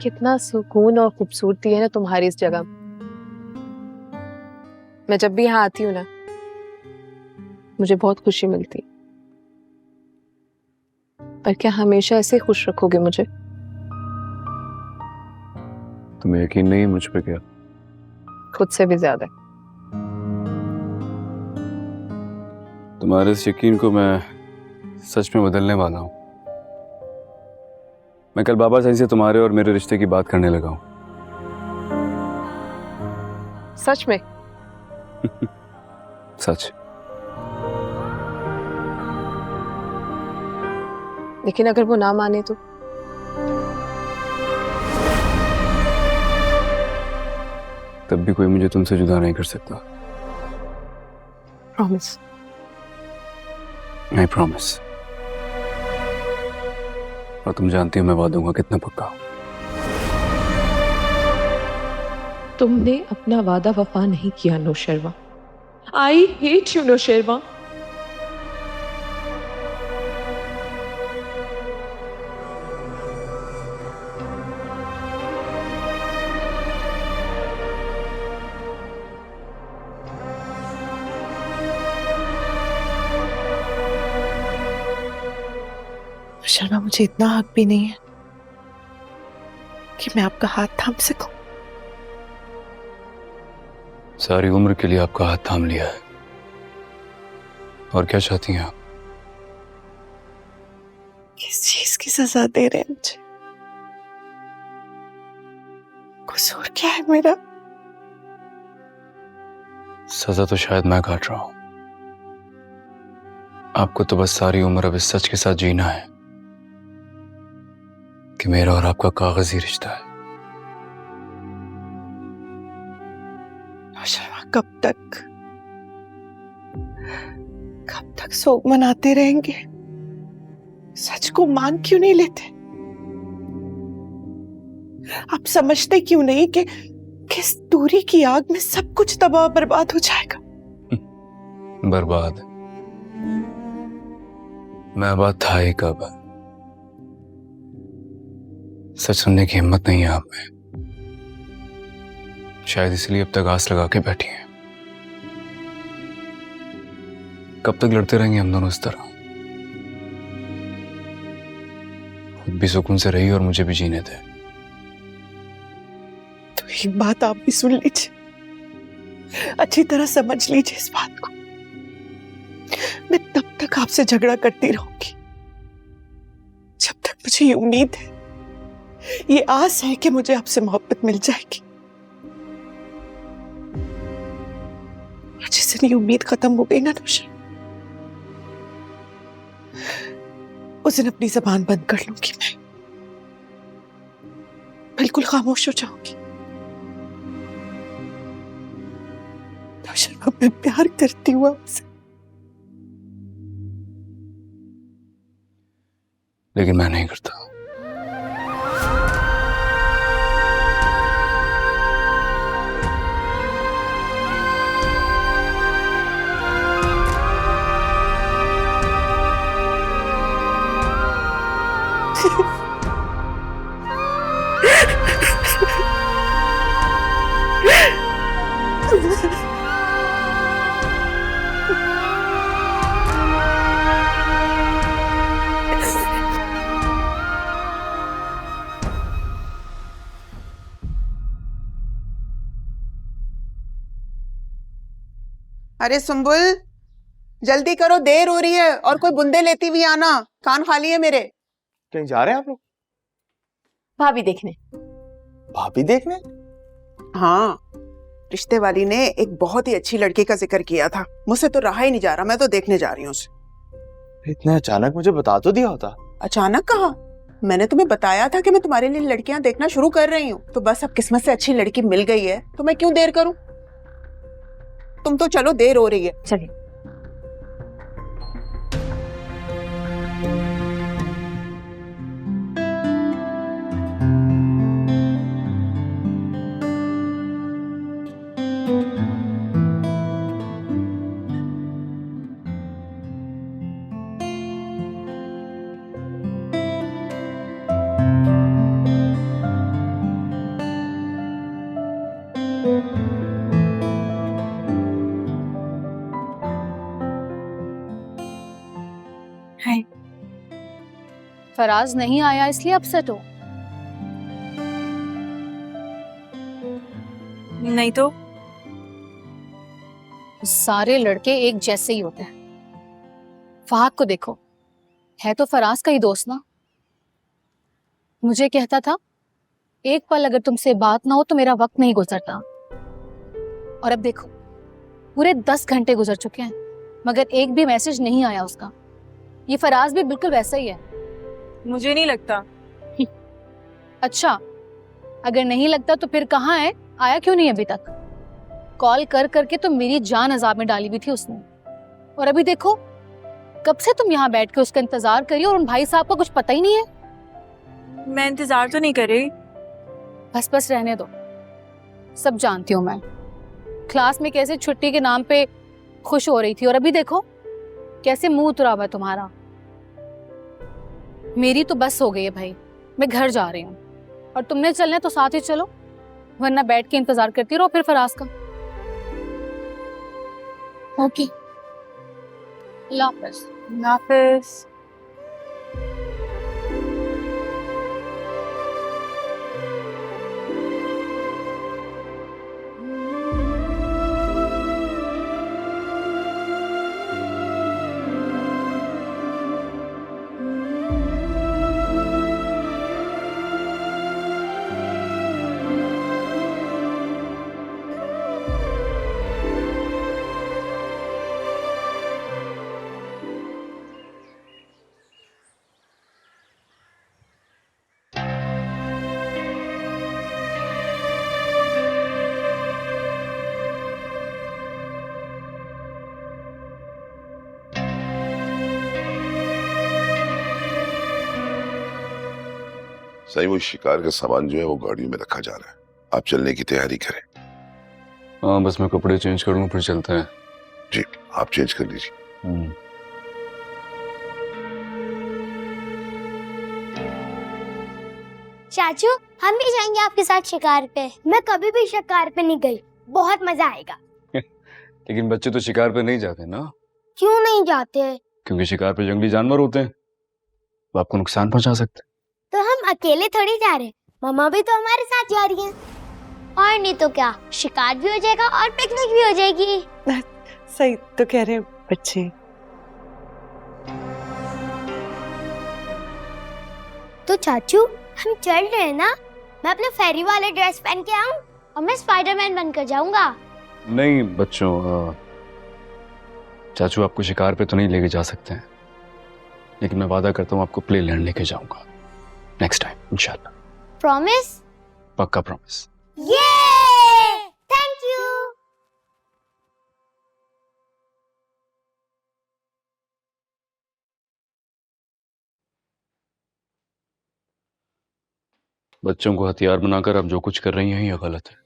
कितना सुकून और खूबसूरती है ना तुम्हारी इस जगह। मैं जब भी यहाँ आती हूँ ना, मुझे बहुत खुशी मिलती। पर क्या हमेशा ऐसे खुश रखोगे मुझे? तुम्हें यकीन नहीं है मुझ पे? क्या खुद से भी ज्यादा। तुम्हारे इस यकीन को मैं सच में बदलने वाला हूँ। मैं कल बाबा साईं से तुम्हारे और मेरे रिश्ते की बात करने लगा हूँ। सच में? सच। लेकिन अगर वो ना माने तो? तब भी कोई मुझे तुमसे जुदा नहीं कर सकता। प्रॉमिस? I promise. और तुम जानती हो मैं वादों का कितना पक्का हूँ। तुमने अपना वादा वफा नहीं किया Nausherwa. I hate you Nausherwa. Sharma, मुझे इतना हक भी नहीं है कि मैं आपका हाथ थाम सकूं। सारी उम्र के लिए आपका हाथ थाम लिया है। और क्या चाहती हैं आप? किस चीज की सजा दे रहे हैं मुझे? कसूर क्या है मेरा? सजा तो शायद मैं काट रहा हूं। आपको तो बस सारी उम्र अब इस सच के साथ जीना है कि मेरा और आपका कागजी रिश्ता है। शर्मा, कब तक सोग मनाते रहेंगे? सच को मान क्यों नहीं लेते? आप समझते क्यों नहीं कि किस दूरी की आग में सब कुछ तबाह बर्बाद हो जाएगा? बर्बाद? मैं आबाद था ही कब। सच सुनने की हिम्मत नहीं है आप में। शायद इसलिए अब तक आस लगा के बैठी हैं। कब तक लड़ते रहेंगे हम दोनों इस तरह? खुद भी सुकून से रही और मुझे भी जीने दे। तो एक बात आप भी सुन लीजिए, अच्छी तरह समझ लीजिए इस बात को। मैं तब तक आपसे झगड़ा करती रहूंगी जब तक मुझे ये उम्मीद है, ये आस है कि मुझे आपसे मोहब्बत मिल जाएगी। और जिस दिन ये उम्मीद खत्म हो गई ना नौशा, उस दिन अपनी जबान बंद कर लूंगी। मैं बिल्कुल खामोश हो जाऊंगी। नौशा, मैं प्यार करती हूँ आपसे। लेकिन मैं नहीं करता। अरे सुंबुल, जल्दी करो, देर हो रही है। और कोई बूंदे लेती हुई आना, कान खाली है मेरे। कहीं जा रहे हैं आप लोग? भाभी देखने। भाभी देखने? हाँ, रिश्ते वाली ने एक बहुत ही अच्छी लड़की का जिक्र किया था। मुझसे तो रहा ही नहीं जा रहा, मैं तो देखने जा रही हूँ उसे। इतना अचानक मुझे बता तो दिया होता। अचानक कहा? मैंने तुम्हें बताया था कि मैं तुम्हारे लिए लड़कियां देखना शुरू कर रही हूँ। तो बस अब किस्मत से अच्छी लड़की मिल गई है तो मैं क्यों देर करूं। तुम तो चलो, देर हो रही है। चलिए। हाय। फराज नहीं आया इसलिए अपसेट हो? नहीं तो सारे लड़के एक जैसे ही होते हैं। फहद को देखो, है तो फराज का ही दोस्त ना। मुझे कहता था एक पल अगर तुमसे बात ना हो तो मेरा वक्त नहीं गुजरता, और अब देखो पूरे 10 घंटे गुजर चुके हैं मगर एक भी मैसेज नहीं आया उसका। ये फराज भी बिल्कुल वैसा ही है। मुझे नहीं लगता। अच्छा, अगर नहीं लगता तो फिर कहाँ है? आया क्यों नहीं अभी तक? कॉल कर करके तो मेरी जान अजाब में डाली हुई थी उसने, और अभी देखो कब से तुम यहाँ बैठ के उसका इंतजार करिए और उन भाई साहब को कुछ पता ही नहीं है। मैं इंतजार तो नहीं कर रही। बस बस रहने दो, सब जानती हूँ मैं। क्लास में कैसे छुट्टी के नाम पे खुश हो रही थी और अभी देखो कैसे मुंह उतरा हुआ है तुम्हारा। मेरी तो बस हो गई है भाई, मैं घर जा रही हूँ और तुमने चलना है तो साथ ही चलो, वरना बैठ के इंतजार करती रहो फिर फराज का। ओके, अल्लाह हाफिज़। नाफिस। सही वो शिकार का सामान जो है वो गाड़ियों में रखा जा रहा है। आप चलने की तैयारी करें। हाँ, बस मैं कपड़े चेंज कर लूँ फिर चलते हैं। जी, आप चेंज कर लीजिए। चाचू, हम भी जाएंगे आपके साथ शिकार पे। मैं कभी भी शिकार पे नहीं गई, बहुत मजा आएगा। लेकिन बच्चे तो शिकार पे नहीं जाते ना। क्यों नहीं जाते? क्योंकि शिकार पे जंगली जानवर होते हैं, वो आपको नुकसान पहुंचा सकते हैं। तो हम अकेले थोड़ी जा रहे, मम्मा भी तो हमारे साथ जा रही हैं। और नहीं तो क्या, शिकार भी हो जाएगा और पिकनिक भी हो जाएगी। सही तो कह रहे हैं बच्चे। तो चाचू हम चल रहे हैं ना? मैं अपने फेरी वाले ड्रेस पहन के आऊं और मैं स्पाइडरमैन बनकर जाऊंगा। नहीं बच्चों, चाचू आपको शिकार पे तो नहीं लेके जा सकते हैं, लेकिन मैं वादा करता हूँ आपको प्ले लैंड लेके जाऊंगा नेक्स्ट टाइम इंशाल्लाह। प्रॉमिस? पक्का प्रॉमिस। ये थैंक यू। बच्चों को हथियार बनाकर आप जो कुछ कर रही हैं ये गलत है।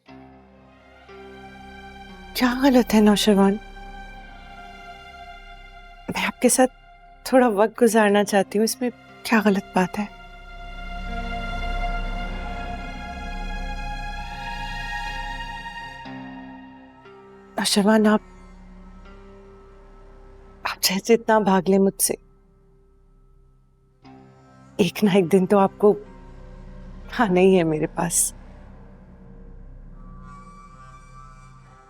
क्या गलत है नौशरवान? मैं आपके साथ थोड़ा वक्त गुजारना चाहती हूँ, इसमें क्या गलत बात है? नौशरवान, आप चाहे जितना भाग ले मुझसे, एक ना एक दिन तो आपको आना ही है मेरे पास।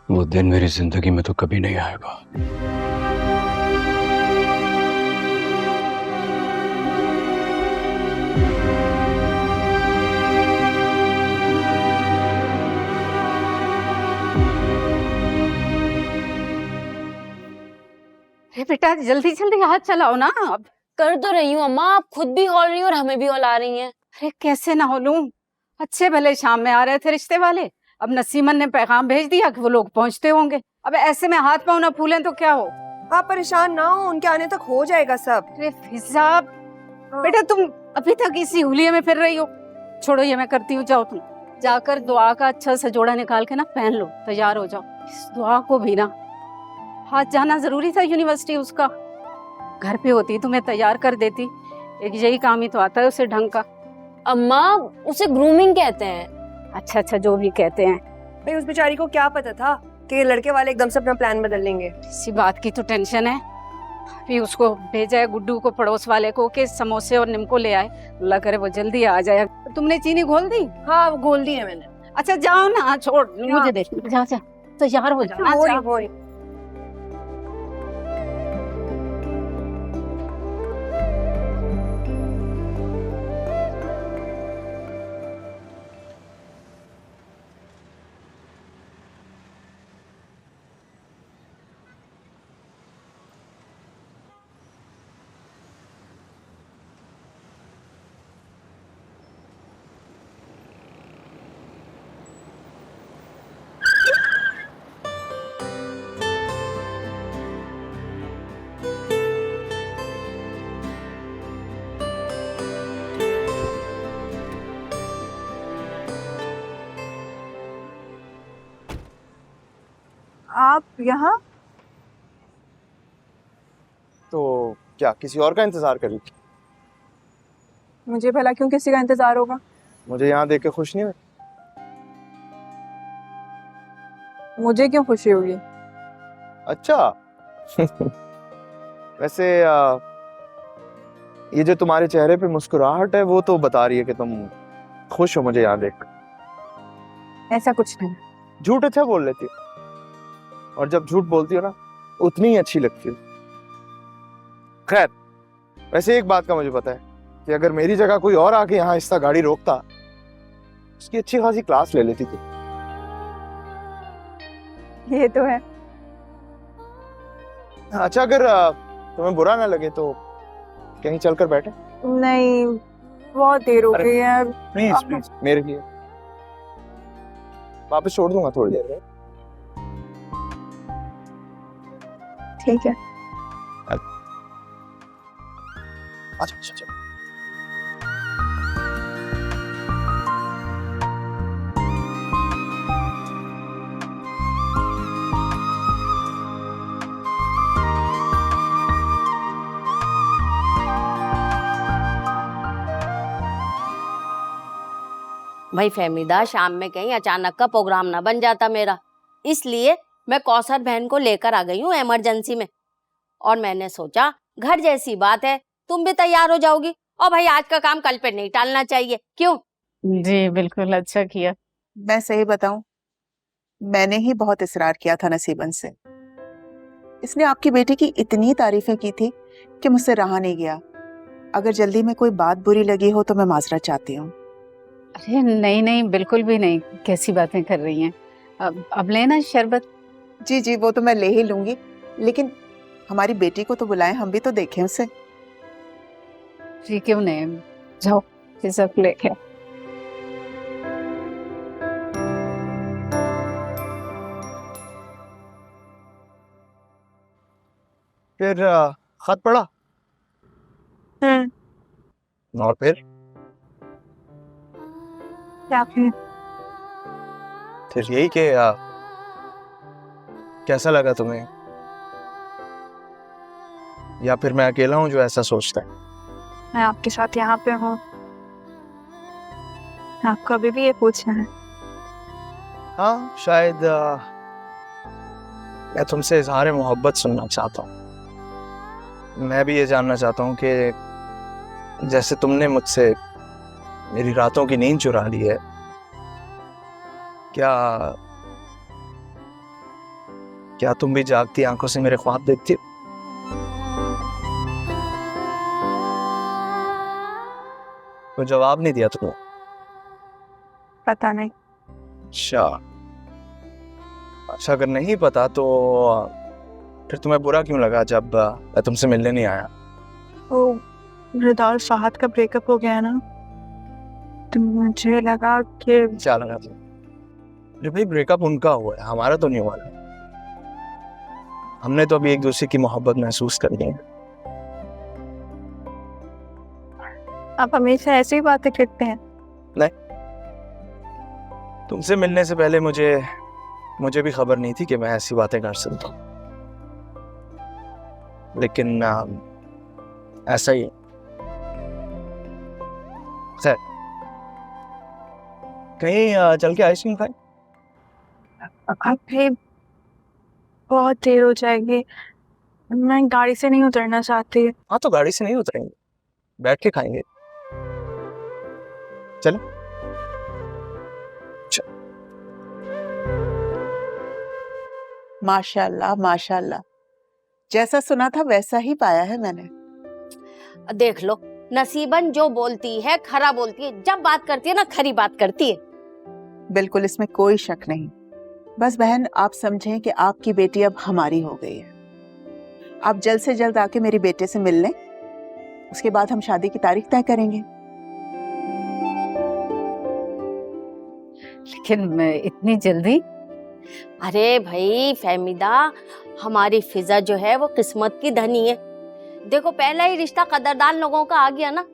वो दिन मेरी जिंदगी में तो कभी नहीं आएगा। अरे बेटा जल्दी जल्दी हाथ चलाओ ना। अब कर तो रही हूँ अम्मा, आप खुद भी हौल रही हो और हमें भी हौला रही हैं। अरे कैसे ना हौलूं, अच्छे भले शाम में आ रहे थे रिश्ते वाले, अब नसीमन ने पैगाम भेज दिया कि वो लोग पहुंचते होंगे। अब ऐसे में हाथ पाँव ना फूलें तो क्या हो। आप परेशान ना हो, उनके आने तक हो जाएगा सब। अरे फिजा बेटा तुम अभी तक इसी हुलिये में फिर रही हो। छोड़ो ये मैं करती हूँ, जाओ तुम जाकर दुआ का अच्छा सा जोड़ा निकाल के ना पहन लो, तैयार हो जाओ। इस दुआ को भी ना हाथ जाना जरूरी था यूनिवर्सिटी उसका, घर पे होती तुम्हें तैयार कर देती। एक यही काम ही तो आता है उसे ढंग का। अम्मा उसे ग्रूमिंग कहते हैं। अच्छा अच्छा जो भी कहते हैं। भाई उस बेचारी को क्या पता था कि लड़के वाले एकदम से अपना प्लान बदल लेंगे। इसी बात की तो टेंशन है। फिर उसको भेजा है गुड्डू को, पड़ोस वाले को, कि समोसे और निम्को ले आए। अल्लाह करे वो जल्दी आ जाए। तुमने चीनी घोल दी? हाँ घोल दी है मैंने। अच्छा जाओ ना, छोड़ मुझे दे, जा जा तैयार हो जाना। हो रही। आप यहाँ? तो क्या किसी और का इंतजार कर रही थी? मुझे भला क्यों किसी का इंतजार होगा? मुझे यहाँ देख के खुश नहीं हुई? मुझे क्यों खुशी होगी? अच्छा वैसे ये जो तुम्हारे चेहरे पे मुस्कुराहट है वो तो बता रही है कि तुम खुश हो मुझे यहाँ देख। ऐसा कुछ नहीं। झूठ अच्छा बोल लेती हो, और जब झूठ बोलती हो ना उतनी ही अच्छी लगती हो। खैर, वैसे एक बात का मुझे पता है कि अगर मेरी जगह कोई और आके यहाँ इस गाड़ी रोकता, उसकी अच्छी खासी क्लास ले लेती थी। ये तो है। अच्छा, अगर तुम्हें बुरा ना लगे तो कहीं चलकर बैठे? नहीं, बहुत देर हो गई है। प्लीज प्लीज, मेरे लिए। वापस छोड़ दूंगा थोड़ी देर में। ठीक है। अच्छा अच्छा अच्छा। भाई फहमीदा, शाम में कहीं अचानक का प्रोग्राम ना बन जाता मेरा, इसलिए मैं कौसर बहन को लेकर आ गई हूँ इमरजेंसी में। और मैंने सोचा घर जैसी बात है, तुम भी तैयार हो जाओगी, और भाई आज का काम कल पे नहीं टालना चाहिए, क्यों? जी बिल्कुल, अच्छा किया। मैं सही बताऊं, मैंने ही बहुत इसरार किया था नसीबन से। इसने आपकी बेटी की इतनी तारीफें की थी कि मुझसे रहा नहीं गया। अगर जल्दी में कोई बात बुरी लगी हो तो मैं माजरत चाहती हूँ। अरे नहीं नहीं, बिल्कुल भी नहीं, कैसी बातें कर रही हैं। अब लेना शरबत। जी जी, वो तो मैं ले ही लूंगी, लेकिन हमारी बेटी को तो बुलाएं, हम भी तो देखें उसे। जी क्यों नहीं, जाओ ये सब लेके। फिर खत पढ़ा? और फिर क्या फिर यही कि कैसा लगा तुम्हें, या फिर मैं अकेला हूं जो ऐसा सोचता है? मैं आपके साथ यहाँ पे हूँ, आपको अभी भी ये पूछना है? हाँ, शायद मैं तुमसे इजहार मोहब्बत सुनना चाहता हूँ। मैं भी ये जानना चाहता हूँ कि जैसे तुमने मुझसे मेरी रातों की नींद चुरा ली है, क्या तुम भी जागती आंखों से मेरे ख्वाब देखती हो? तो जवाब नहीं दिया तुमने। पता नहीं। अच्छा, अगर नहीं पता तो फिर तुम्हें बुरा क्यों लगा जब मैं तुमसे मिलने नहीं आया? वो रिदा और फहद का ब्रेकअप हो गया ना, तो मुझे लगा कि क्या लगा तुम? अरे भाई, ब्रेकअप उनका हुआ है, हमारा तो नहीं हुआ है। हमने तो अभी एक दूसरे की मोहब्बत महसूस कर ली है। आप हमेशा ऐसी ही बातें करते हैं। नहीं, तुमसे मिलने से पहले मुझे भी खबर नहीं थी कि मैं ऐसी बातें कर सकता हूँ, लेकिन ऐसा ही। खैर, कहीं चल के आइसक्रीम खाए? अब भी बहुत देर हो जाएगी, मैं गाड़ी से नहीं उतरना चाहती। हाँ तो गाड़ी से नहीं उतरेंगे, बैठ के खाएंगे। चलो। माशाल्लाह माशाल्लाह, जैसा सुना था वैसा ही पाया है मैंने। देख लो, नसीबन जो बोलती है खरा बोलती है, जब बात करती है ना खरी बात करती है। बिल्कुल, इसमें कोई शक नहीं। बस बहन, आप समझें कि आपकी बेटी अब हमारी हो गई है। आप जल्द से जल्द आके मेरे बेटे से मिल लें, उसके बाद हम शादी की तारीख तय करेंगे। लेकिन इतनी जल्दी? अरे भाई फहमीदा, हमारी फिजा जो है वो किस्मत की धनी है। देखो, पहला ही रिश्ता कदरदान लोगों का आ गया ना,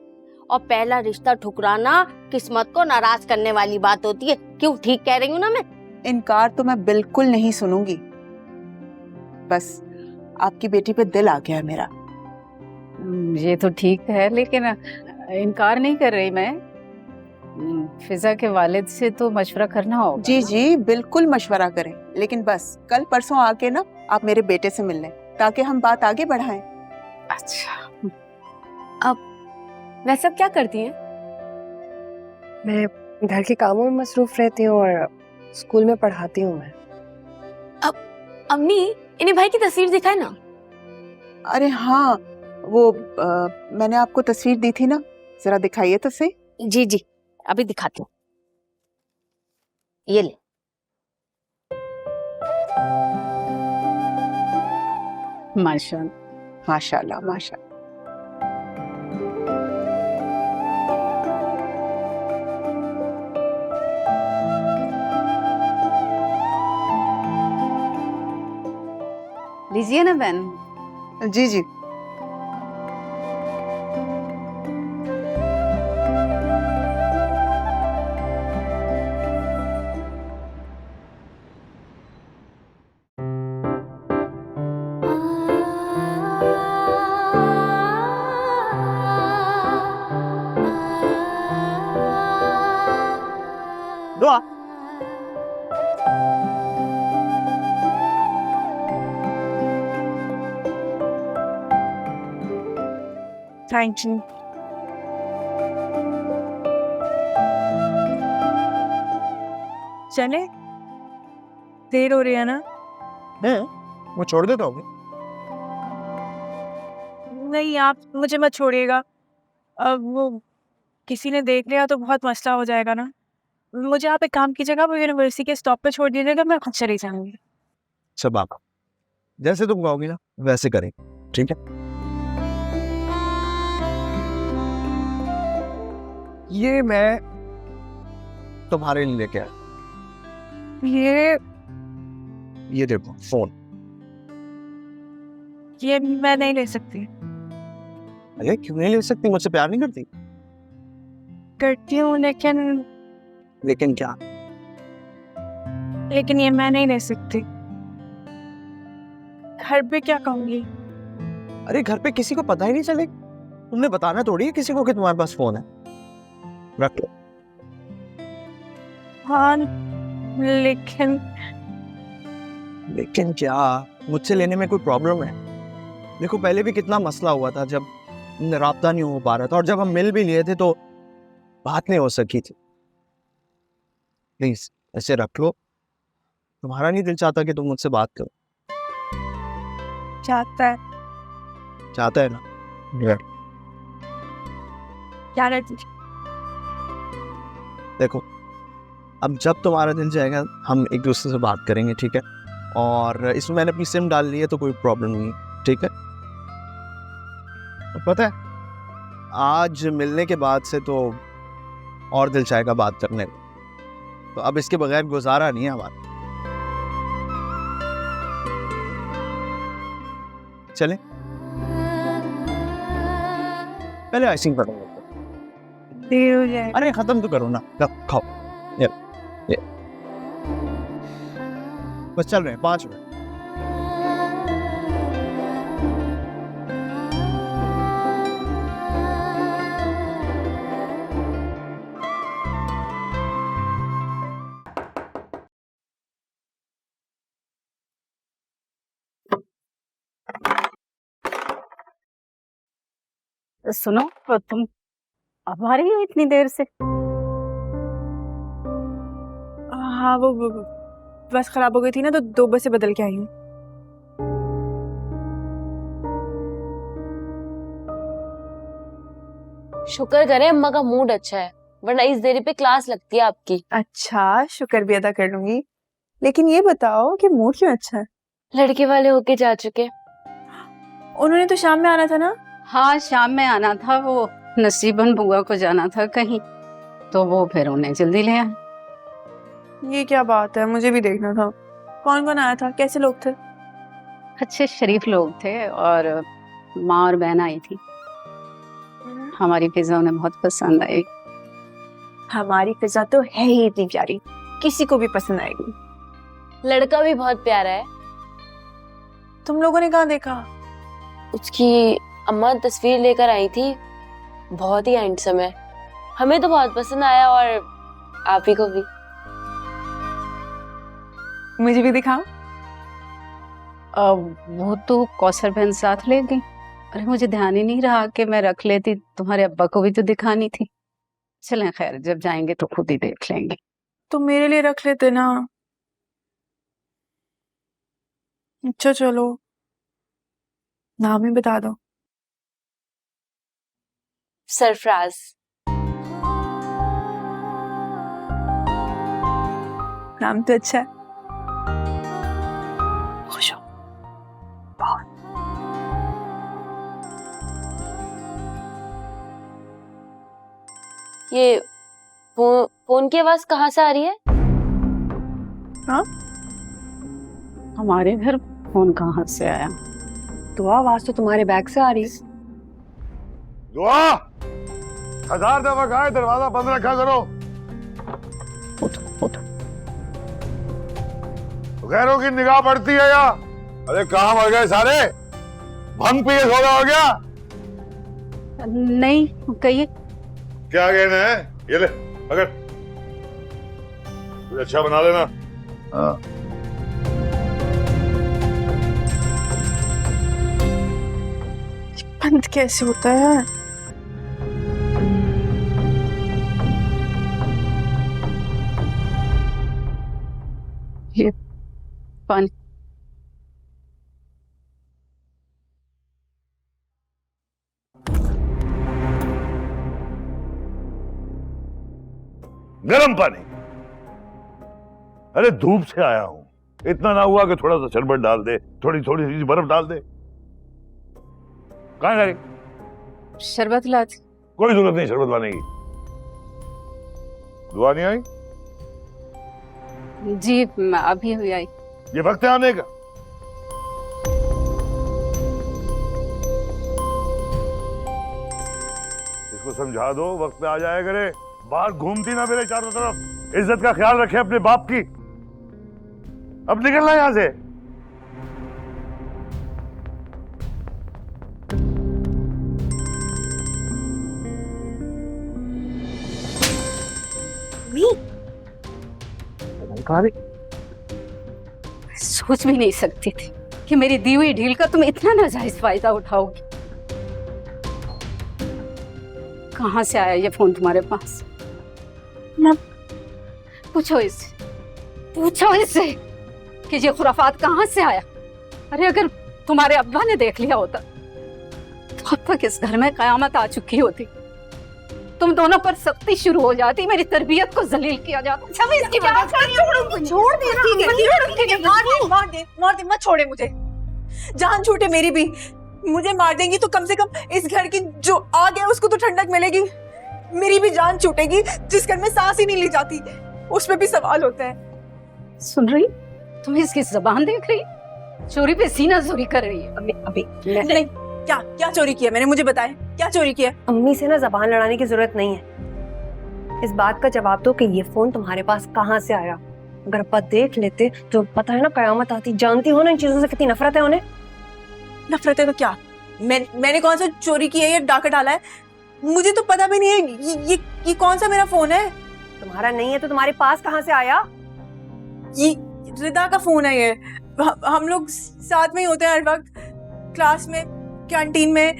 और पहला रिश्ता ठुकराना किस्मत को नाराज करने वाली बात होती है। क्यों, ठीक कह रही हूँ ना मैं? इनकार तो मैं बिल्कुल नहीं सुनूंगी। बस आपकी बेटी पे दिल आ गया है मेरा। ये तो ठीक है, लेकिन इनकार नहीं कर रही मैं। फिजा के वालिद से तो मशवरा करना होगा। जी जी, बिल्कुल मशवरा करें, लेकिन बस कल परसों आके ना आप मेरे बेटे से मिल लें, ताकि हम बात आगे बढ़ाएं। अच्छा, वैसे अब क्या करती हैं? मैं घर के कामों में मसरूफ रहती हूँ और स्कूल में पढ़ाती हूँ मैं। अम्मी, इन्हें भाई की तस्वीर दिखाए ना। अरे हाँ, वो मैंने आपको तस्वीर दी थी ना, जरा दिखाइए तो सही। जी जी, अभी दिखाती हूँ, ये ले। माशाल्लाह माशाल्लाह माशाल्लाह। लीजिए ना बहन। जी जी। दुआ। Thank you. चले, देर हो रही है ना? वो छोड़ देता हूँ। नहीं, आप मुझे मत छोड़िएगा। अब वो किसी ने देख लिया तो बहुत मसला हो जाएगा ना। मुझे आप एक काम कीजिएगा, वो यूनिवर्सिटी के स्टॉप पे छोड़ दीजिएगा, मैं खुद चली जाऊंगी। सब आप जैसे तुम कहोगी ना वैसे करेंगे, ठीक है? ये मैं तुम्हारे लिए लेके आया। ये देखो फोन। ये मैं नहीं ले सकती। अरे क्यों नहीं ले सकती? मुझसे प्यार नहीं करती? करती हूँ, लेकिन क्या? लेकिन ये मैं नहीं ले सकती। घर पे क्या कहूंगी? अरे घर पे किसी को पता ही नहीं चले। तुमने बताना थोड़ी है किसी को कि तुम्हारे पास फोन है। रख लो। हाँ, लेकिन क्या? मुझसे लेने में कोई प्रॉब्लम है? देखो, पहले भी कितना मसला हुआ था जब राब्ता नहीं हो पा रहा था, और जब हम मिल भी लिए थे तो बात नहीं हो सकी थी। प्लीज ऐसे रख लो। तुम्हारा नहीं दिल चाहता कि तुम मुझसे बात करो? चाहता है ना? क्या रहती? देखो, अब जब तुम्हारा दिल जाएगा हम एक दूसरे से बात करेंगे, ठीक है? और इसमें मैंने अपनी सिम डाल ली है तो कोई प्रॉब्लम नहीं है, ठीक है? और पता है, आज मिलने के बाद से तो और दिल चाहेगा बात करने को। तो अब इसके बगैर गुजारा नहीं है हमारा। चलें? पहले आइसिंग करो। देर हो जाए। अरे खत्म तो करो ना, खाओ। ये बस चल रहे हैं 5 मिनट। सुनो, तो तुम अब आ रही हो इतनी देर से? हाँ वो बस खराब हो गई थी ना, तो 2 बसें बदल के आई हूँ। शुक्र करें अम्मा का मूड अच्छा है, वरना इस देरी पे क्लास लगती है आपकी। अच्छा, शुक्र भी अदा कर लूंगी, लेकिन ये बताओ कि मूड क्यों अच्छा है? लड़के वाले होके जा चुके। उन्होंने तो शाम में आना था ना? हाँ, शाम में आना था, वो नसीबन बुआ को जाना था कहीं, तो वो फिर उन्हें जल्दी ले आए। ये क्या बात है, मुझे भी देखना था। कौन कौन आया था, कैसे लोग थे? अच्छे शरीफ लोग थे, और माँ और बहन आई थी। हमारी पिज्जा उन्हें बहुत पसंद आई। हमारी पिज्जा तो है ही इतनी प्यारी, किसी को भी पसंद आएगी। लड़का भी बहुत प्यारा है। तुम लोगों ने कहाँ देखा? उसकी अम्मा तस्वीर लेकर आई थी, बहुत ही हैंडसम है, हमें तो बहुत पसंद आया, और आप ही को भी। मुझे भी दिखाओ। वो तो कौसर बहन साथ ले गई। अरे मुझे ध्यान ही नहीं रहा कि मैं रख लेती, तुम्हारे अब्बा को भी तो दिखानी थी। चलें, खैर जब जाएंगे तो खुद ही देख लेंगे। तो मेरे लिए रख लेते ना। अच्छा चलो, नाम ही बता दो। सरफराज। नाम तो अच्छा है। खुश हो बहुत। ये फोन की आवाज कहाँ से आ रही है? हाँ, हमारे घर फोन कहाँ से आया? दुआ, आवाज तो तुम्हारे बैग से आ रही। दुआ, 1000 दफा कहा है दरवाजा बंद रखा करो। उठो। गैरों की निगाह पड़ती है या? अरे कहाँ मर गए सारे? भंग पिए सो गया हो गया? नहीं, कहिए। क्या कहना है? ये ले अगर कुछ अच्छा बना लेना। हाँ, बंद कैसे होता है यार? ये पानी। गरम पानी। अरे धूप से आया हूं, इतना ना हुआ कि थोड़ा सा शरबत डाल दे, थोड़ी थोड़ी सी बर्फ डाल दे। कहाँ गई? शरबत लाती। कोई जरूरत नहीं शरबत लाने की। दुआ नहीं आई? जी, मैं अभी हुई आई। ये वक्त है आने का। इसको समझा दो, वक्त पे आ जाया करे। बाहर घूमती ना मेरे चारों तरफ। इज्जत का ख्याल रखे अपने बाप की। अब निकलना यहां से। सोच भी नहीं सकती थी कि मेरी दी हुई ढील का तुम इतना नाजायज फायदा उठाओगी। कहाँ से आया ये फोन तुम्हारे पास? पूछो इससे कि ये खुराफात कहाँ से आया। अरे अगर तुम्हारे अब्बा ने देख लिया होता तो अब तक इस घर में कयामत आ चुकी होती। तुम दोनों पर सख्ती शुरू हो जाती, मेरी तरबियत को जलील किया जाता। छोड़ दे, मार दे, मत छोड़े मुझे। जान छूटे मेरी भी, मुझे मार देंगी तो कम से कम इस घर की जो आग है उसको तो ठंडक मिलेगी। मेरी भी जान छूटेगी, जिस घर में सांस ही नहीं ली जाती उस पे भी सवाल होता है। सुन रही, तुम इसकी जबान देख रही, चोरी पे सीना चोरी कर रही है। अभी नहीं, क्या चोरी किया मैंने? मुझे बताएं, क्या चोरी किया? अम्मी से ना जबान लड़ाने की जरूरत नहीं है। इस बात का जवाब दो कि ये फोन तुम्हारे पास कहाँ से आया। अगर अब्बा देख लेते तो पता है ना कयामत आती। जानती हो ना इन चीजों से कितनी नफरत है उन्हें। नफरत है तो क्या? मैंने कौन सा चोरी किया है या डाका डाला है? मुझे तो पता भी नहीं है ये कौन सा मेरा फोन है। तुम्हारा नहीं है तो तुम्हारे पास कहाँ से आया? ये रिदा का फोन है। ये हम लोग साथ में ही होते हैं हर वक्त, क्लास में, कैंटीन में।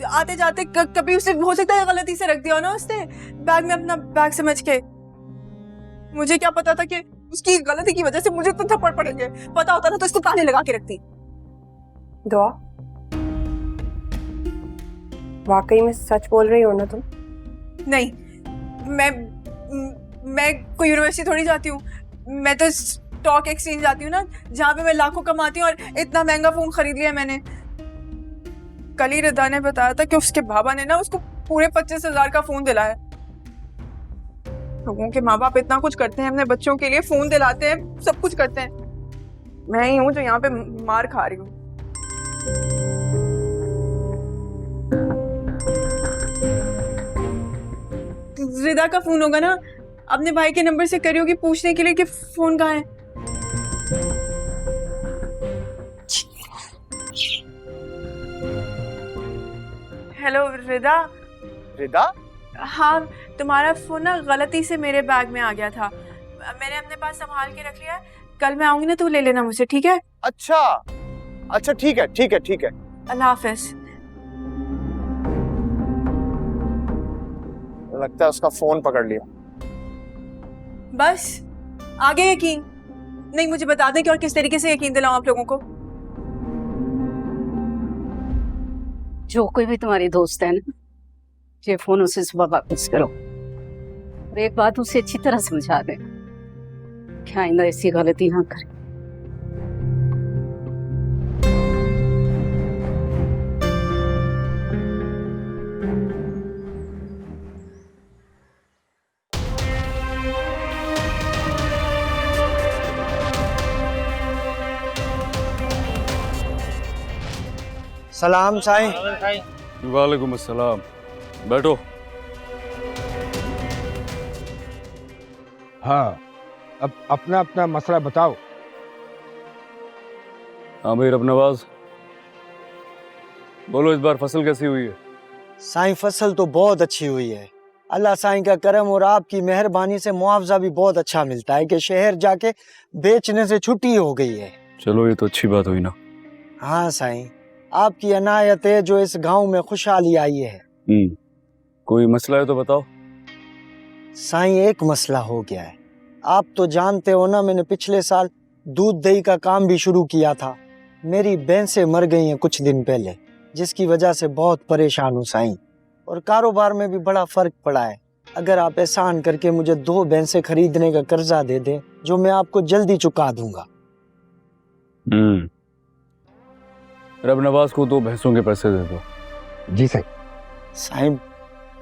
आते जाते कभी उसे हो सकता है गलती से रख दिया ना उसने बैग में, अपना बैग समझ के। मुझे क्या पता था कि उसकी गलती की वजह से मुझे तो थप्पड़ पड़ेंगे। पता होता ना तो इसको ताले लगा के रखती। दुआ, वाकई में सच बोल रही हो ना तुम? नहीं, मैं कोई यूनिवर्सिटी थोड़ी जाती हूँ। मैं तो स्टॉक एक्सचेंज जाती हूँ ना, जहाँ पे मैं लाखों कमाती हूँ और इतना महंगा फोन खरीद लिया मैंने। कल ही रिदा ने बताया था कि उसके बाबा ने ना उसको पूरे 25,000 का फोन दिलाया। लोगों के माँ बाप इतना कुछ करते हैं अपने बच्चों के लिए, फोन दिलाते हैं, सब कुछ करते हैं। मैं ही हूँ जो यहाँ पे मार खा रही हूँ। रिदा का फोन होगा ना, अपने भाई के नंबर से करी होगी पूछने के लिए कि फोन कहाँ है। हेलो रिदा। रिदा? हाँ, तुम्हारा फोन ना गलती से मेरे बैग में आ गया था। मैंने अपने पास संभाल के रख लिया है। कल मैं आऊंगी ना तो ले लेना मुझसे, ठीक है? अच्छा अच्छा, ठीक है ठीक है ठीक है। अल्लाह हाफिज। लगता है उसका फोन पकड़ लिया। बस आगे यकीन नहीं, मुझे बता दें कि और किस तरीके से यकीन दिलाऊं आप लोगों को। जो कोई भी तुम्हारी दोस्त है ना, ये फोन उसे सुबह वापस करो और एक बात उसे अच्छी तरह समझा दे कि आइंदा ऐसी गलती ना करे। सलाम साईं। वालेकुम अस्सलाम। बैठो। हाँ, अब अपना अपना मसला बताओ। हाँ भाई रबनवाज, बोलो इस बार फसल कैसी हुई है? साईं फसल तो बहुत अच्छी हुई है। अल्लाह साईं का करम और आपकी मेहरबानी से मुआवजा भी बहुत अच्छा मिलता है कि शहर जाके बेचने से छुट्टी हो गई है। चलो ये तो अच्छी बात हुई ना। हाँ साईं, आपकी अनायत है जो इस गांव में खुशहाली आई है। कोई मसला है तो बताओ। साईं एक मसला हो गया है। आप तो जानते हो ना, मैंने पिछले साल दूध दही का काम भी शुरू किया था। मेरी भैंसें मर गई हैं कुछ दिन पहले, जिसकी वजह से बहुत परेशान हूँ साईं, और कारोबार में भी बड़ा फर्क पड़ा है। अगर आप एहसान करके मुझे 2 भैंसें खरीदने का कर्जा दे दें, जो मैं आपको जल्दी चुका दूंगा। रबनवाज को 2 भैंसों के पैसे दे दो। जी साईं। साईं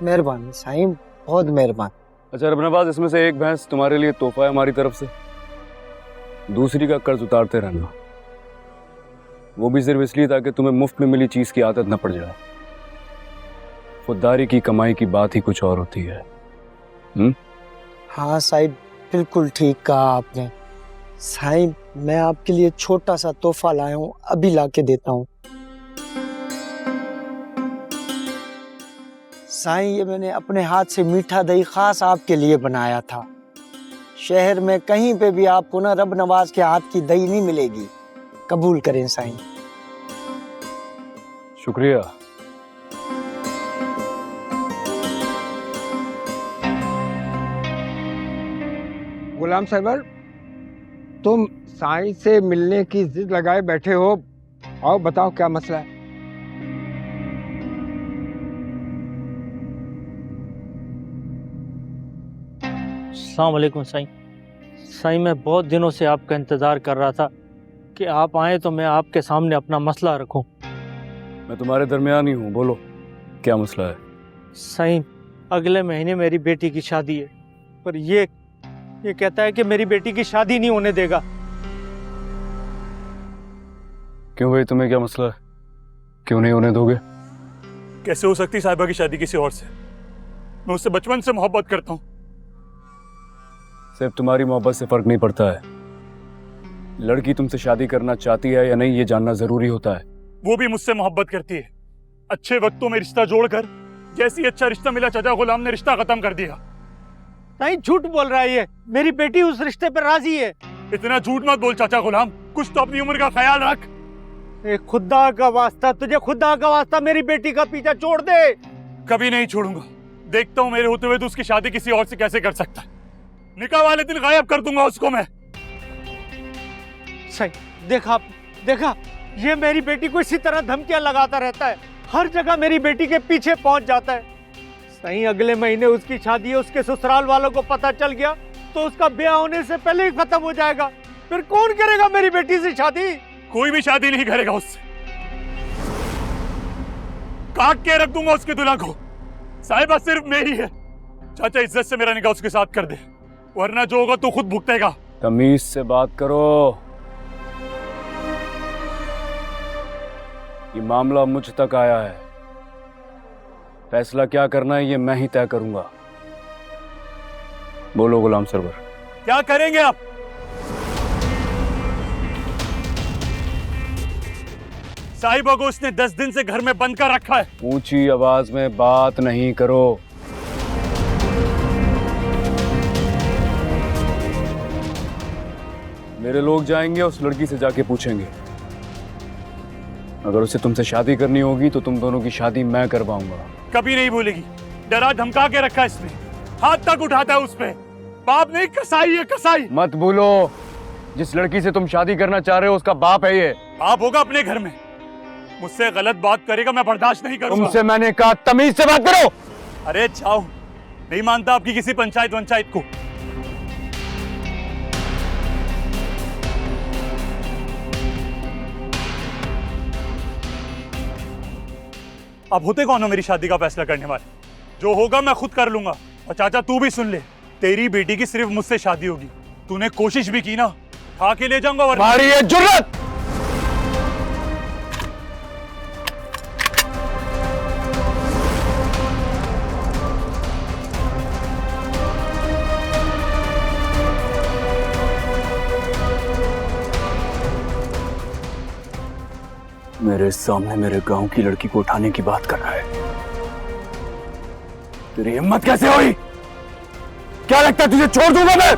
मेहरबानी, साईं बहुत मेहरबान। अच्छा रबनवाज, इसमें से एक भैंस तुम्हारे लिए तोहफा है हमारी तरफ से, दूसरी का कर्ज उतारते रहना। वो भी सिर्फ इसलिए ताकि तुम्हें मुफ्त में मिली चीज की आदत न पड़ जाए। खुददारी की कमाई की बात ही कुछ और होती है। हाँ साहिब, बिल्कुल ठीक कहा आपने। साहिब मैं आपके लिए छोटा सा तोहफा लाया हूँ, अभी लाके देता हूँ। साईं ये मैंने अपने हाथ से मीठा दही खास आपके लिए बनाया था। शहर में कहीं पे भी आपको ना रबनवाज के हाथ की दही नहीं मिलेगी। कबूल करें साईं। शुक्रिया। गुलाम सरवर, तुम साईं से मिलने की जिद लगाए बैठे हो, आओ बताओ क्या मसला है। अस्सलाम वालेकुम साईं। साईं मैं बहुत दिनों से आपका इंतज़ार कर रहा था कि आप आए तो मैं आपके सामने अपना मसला रखूं। मैं तुम्हारे दरमियान ही हूँ, बोलो क्या मसला है? साईं अगले महीने मेरी बेटी की शादी है, पर ये कहता है कि मेरी बेटी की शादी नहीं होने देगा। क्यों भाई, तुम्हें क्या मसला है? क्यों नहीं होने दोगे? कैसे हो सकती साहिबा की शादी किसी और से? मैं उससे बचपन से मोहब्बत करता हूँ। सिर्फ तुम्हारी मोहब्बत से फर्क नहीं पड़ता है। लड़की तुमसे शादी करना चाहती है या नहीं ये जानना जरूरी होता है। वो भी मुझसे मोहब्बत करती है। अच्छे वक्तों में रिश्ता जोड़कर जैसी अच्छा रिश्ता मिला चाचा गुलाम ने रिश्ता खत्म कर दिया। साईं झूठ बोल रहा है ये, मेरी बेटी उस रिश्ते पर राजी है। इतना झूठ मत बोल चाचा गुलाम, कुछ तो अपनी उम्र का ख्याल रख। खुदा का वास्ता, तुझे खुदा का वास्ता मेरी बेटी का पीछा छोड़ दे। कभी नहीं छोड़ूंगा। देखता हूँ मेरे होते हुए तो उसकी शादी किसी और से कैसे कर सकता है। निकाह वाले दिन गायब कर दूंगा उसको मैं। सही देखा, देखा, ये मेरी बेटी को इसी तरह धमकियां लगाता रहता है, हर जगह मेरी बेटी के पीछे पहुंच जाता है। सही अगले महीने उसकी शादी है, उसके ससुराल वालों को पता चल गया तो उसका ब्याह होने से पहले ही खत्म हो जाएगा। फिर कौन करेगा मेरी बेटी से शादी? कोई भी शादी नहीं करेगा उससे। काट के रख दूंगा उसके दुल्हा को। साहिबा सिर्फ मेरी है। चाचा इज्जत से मेरा निकाह उसके साथ कर दे, वरना जो होगा तू खुद भुगतेगा। तमीज से बात करो। ये मामला मुझ तक आया है, फैसला क्या करना है ये मैं ही तय करूंगा। बोलो गुलाम सरवर, क्या करेंगे आप? साहिबा को उसने 10 दिन से घर में बंद कर रखा है। ऊंची आवाज में बात नहीं करो। मेरे लोग जाएंगे उस लड़की से जाके पूछेंगे, अगर उसे तुमसे शादी करनी होगी तो तुम दोनों की शादी मैं करवाऊंगा। कभी नहीं बोलेगी। डरा धमका के रखा है इसने, हाथ तक उठाता है उस पे। बाप नहीं, कसाई है कसाई। मत भूलो, जिस लड़की से तुम शादी करना चाह रहे हो उसका बाप है ये। बाप होगा अपने घर में, मुझसे गलत बात करेगा मैं बर्दाश्त नहीं करूंगा। तुमसे मैंने कहा तमीज से बात करो। अरे जाओ, नहीं मानता आपकी किसी पंचायत वंचायत को। अब होते कौन हो मेरी शादी का फैसला करने वाले? जो होगा मैं खुद कर लूंगा। और चाचा तू भी सुन ले, तेरी बेटी की सिर्फ मुझसे शादी होगी। तूने कोशिश भी की ना, खा के ले जाऊंगा। तुम्हारी ये जुर्रत! मेरे सामने मेरे गांव की लड़की को उठाने की बात कर रहा है। तेरी हिम्मत कैसे हुई? क्या लगता है तुझे छोड़ दूंगा मैं?